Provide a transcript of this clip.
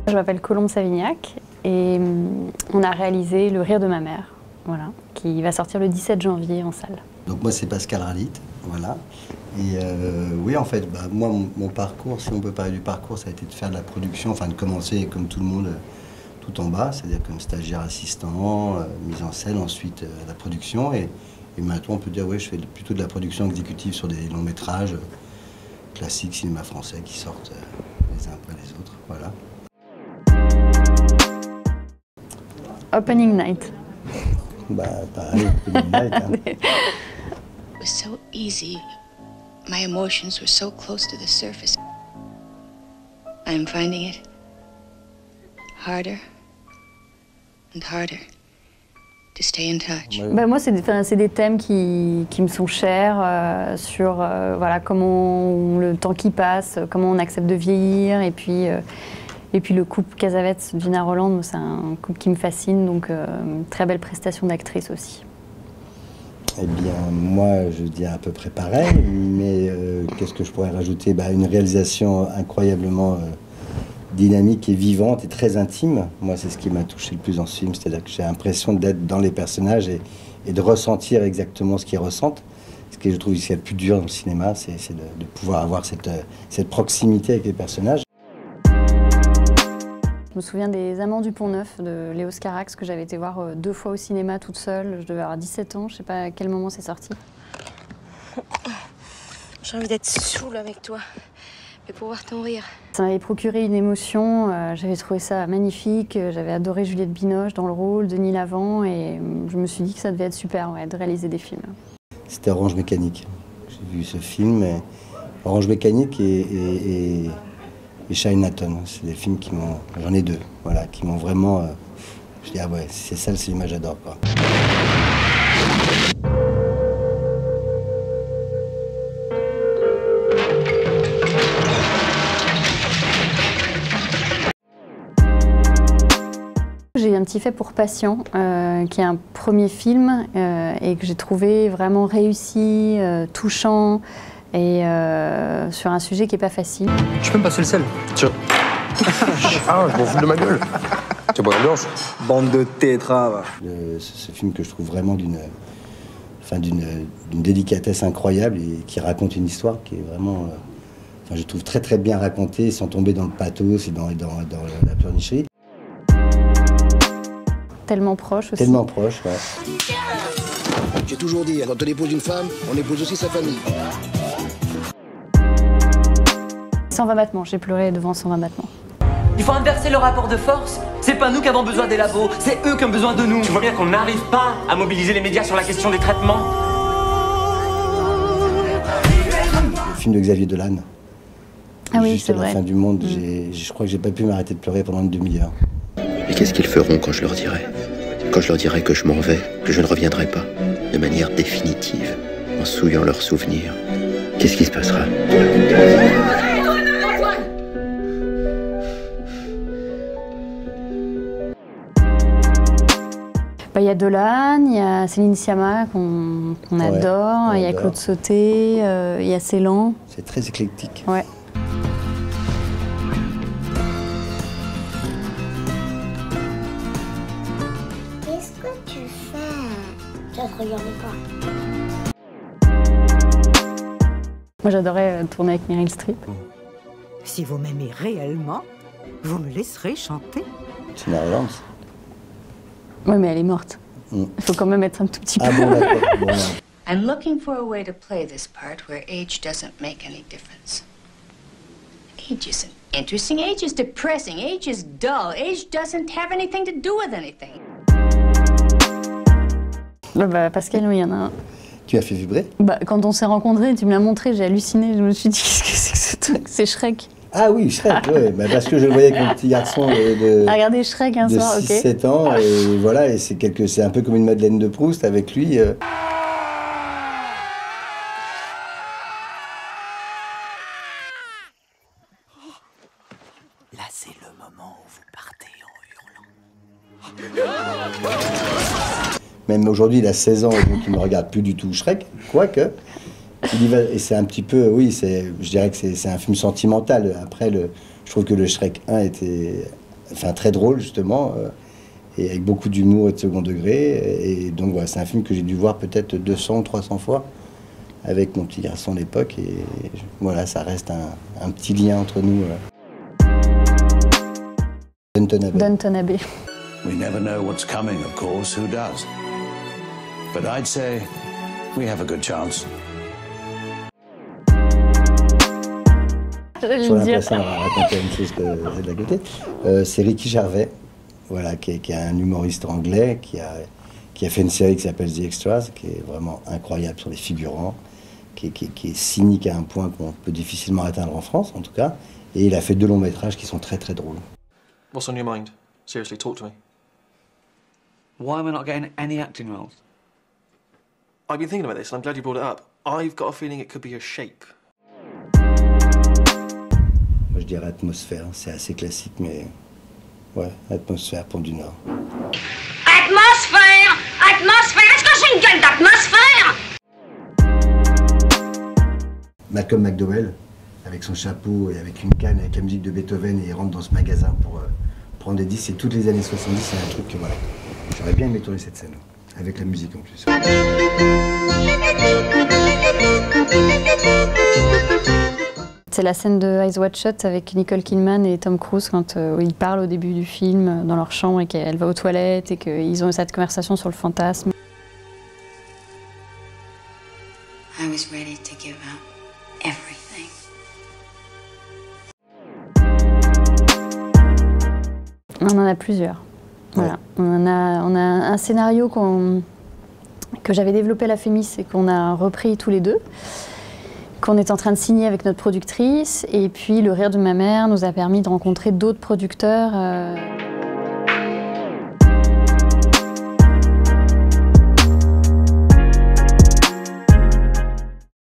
Je m'appelle Colombe Savignac et on a réalisé Le Rire de ma mère, voilà, qui va sortir le 17 janvier en salle. Donc moi c'est Pascal Ralit, voilà. Et oui en fait, moi mon parcours, si on peut parler du parcours, ça a été de faire de la production, enfin de commencer comme tout le monde tout en bas, c'est-à-dire comme stagiaire assistant, mise en scène, ensuite la production. Et maintenant on peut dire oui je fais plutôt de la production exécutive sur des longs métrages classiques cinéma français qui sortent les uns après les autres, voilà. Opening night. Pareil, opening night. Hein. It was so easy. My emotions were so close to the surface. I'm finding it harder and harder to stay in touch. Moi, c'est des thèmes qui me sont chers, sur voilà, comment le temps qui passe, comment on accepte de vieillir, et puis le couple Cassavetes-Gina Rolland, c'est un couple qui me fascine, donc très belle prestation d'actrice aussi. Eh bien, moi, je dis à peu près pareil, mais qu'est-ce que je pourrais rajouter? Une réalisation incroyablement dynamique et vivante et très intime. Moi, c'est ce qui m'a touché le plus dans ce film, c'est-à-dire que j'ai l'impression d'être dans les personnages et de ressentir exactement ce qu'ils ressentent. Ce que je trouve ce qu'il y a de plus dur dans le cinéma, c'est de pouvoir avoir cette proximité avec les personnages. Je me souviens des Amants du Pont-Neuf de Léos Carax que j'avais été voir 2 fois au cinéma toute seule. Je devais avoir 17 ans, je sais pas à quel moment c'est sorti. J'ai envie d'être saoule avec toi, mais pour voir ton rire. Ça m'avait procuré une émotion, j'avais trouvé ça magnifique, j'avais adoré Juliette Binoche dans le rôle, Denis Lavant, et je me suis dit que ça devait être super, ouais, de réaliser des films. C'était Orange Mécanique. J'ai vu ce film, Orange Mécanique et Chinatown, c'est des films qui m'ont, j'en ai 2, voilà, qui m'ont vraiment, je dis ah ouais, c'est ça le cinéma, j'adore quoi. J'ai un petit fait pour Patient, qui est un premier film et que j'ai trouvé vraiment réussi, touchant, et sur un sujet qui n'est pas facile. Je peux me passer le sel? Tiens. Ah, je m'en fous de ma gueule. Tu bois l'ambiance. Bande de tétraves. Ce film que je trouve vraiment d'une délicatesse incroyable et qui raconte une histoire qui est vraiment, je trouve très très bien racontée sans tomber dans le pathos et dans la pleurnicherie. Tellement proche aussi. Tellement proche, ouais. J'ai toujours dit, quand on épouse une femme, on épouse aussi sa famille. 120 battements, j'ai pleuré devant 120 battements. Il faut inverser le rapport de force. C'est pas nous qui avons besoin des labos, c'est eux qui ont besoin de nous. Tu vois bien qu'on n'arrive pas à mobiliser les médias sur la question des traitements. Le film de Xavier Dolan. Ah oui, Juste à la fin du monde, je crois que j'ai pas pu m'arrêter de pleurer pendant une demi-heure. Et qu'est-ce qu'ils feront quand je leur dirai? Quand je leur dirai que je m'en vais, que je ne reviendrai pas, de manière définitive, en souillant leurs souvenirs. Qu'est-ce qui se passera? Il y a Dolan, il y a Céline Sciamma qu'on adore, il y a Claude Sauté, il y a Ceylan. C'est très éclectique. Ouais. Qu'est-ce que tu fais? Ça te regarde pas. Moi j'adorais tourner avec Meryl Streep. Si vous m'aimez réellement, vous me laisserez chanter. Gina Rolland. Oui, mais elle est morte. Il faut quand même être un tout petit peu. Ah bon, d'accord. Bon, I'm looking for a way to play this part where age doesn't make any difference. Age isn't interesting, age is depressing, age is dull, age doesn't have anything to do with anything. Pascal, oui, il y en a un. Tu as fait vibrer? Quand on s'est rencontrés, tu me l'as montré, j'ai halluciné, je me suis dit, qu'est-ce que c'est que ce truc? C'est Shrek. Ah oui, Shrek, oui, parce que je le voyais avec mon petit garçon de regardez Shrek un soir, 6-7 ans, et voilà, et c'est un peu comme une Madeleine de Proust avec lui. Là, c'est le moment où vous partez en hurlant. Même aujourd'hui, il a 16 ans, donc il ne regarde plus du tout Shrek, quoique. Il y va, et c'est un petit peu, oui, je dirais que c'est un film sentimental. Après, je trouve que le Shrek 1 était enfin très drôle justement, et avec beaucoup d'humour et de second degré. Et donc voilà, c'est un film que j'ai dû voir peut-être 200 ou 300 fois avec mon petit garçon à l'époque. Et voilà, ça reste un petit lien entre nous. Downton Abbey. We never know what's coming, of course, who does? But I'd say we have a good chance. Sur l'impression à raconter une chose que j'ai de la côté. C'est Ricky Gervais, voilà, qui est un humoriste anglais qui a fait une série qui s'appelle The Extras, qui est vraiment incroyable sur les figurants, qui est cynique à un point qu'on peut difficilement atteindre en France, en tout cas. Et il a fait 2 longs métrages qui sont très très drôles. What's on your mind? Seriously, talk to me. Why am I not getting any acting roles? I've been thinking about this, and I'm glad you brought it up. I've got a feeling it could be a shape. Moi, je dirais atmosphère. C'est assez classique, mais ouais, atmosphère, Pont du Nord. Atmosphère! Atmosphère! Est-ce que j'ai une gueule d'atmosphère? Malcolm McDowell, avec son chapeau et avec une canne, avec la musique de Beethoven, et il rentre dans ce magasin pour prendre des disques. Et toutes les années 70, c'est un truc que voilà. J'aurais bien aimé tourner cette scène, avec la musique en plus. C'est la scène de Eyes Wide Shut avec Nicole Kidman et Tom Cruise quand ils parlent au début du film dans leur chambre et qu'elle va aux toilettes et qu'ils ont cette conversation sur le fantasme. I was ready to give up everything. On en a plusieurs. Voilà. Ouais. On a un scénario que j'avais développé à la Fémis et qu'on a repris tous les deux, qu'on est en train de signer avec notre productrice. Et puis Le Rire de ma mère nous a permis de rencontrer d'autres producteurs.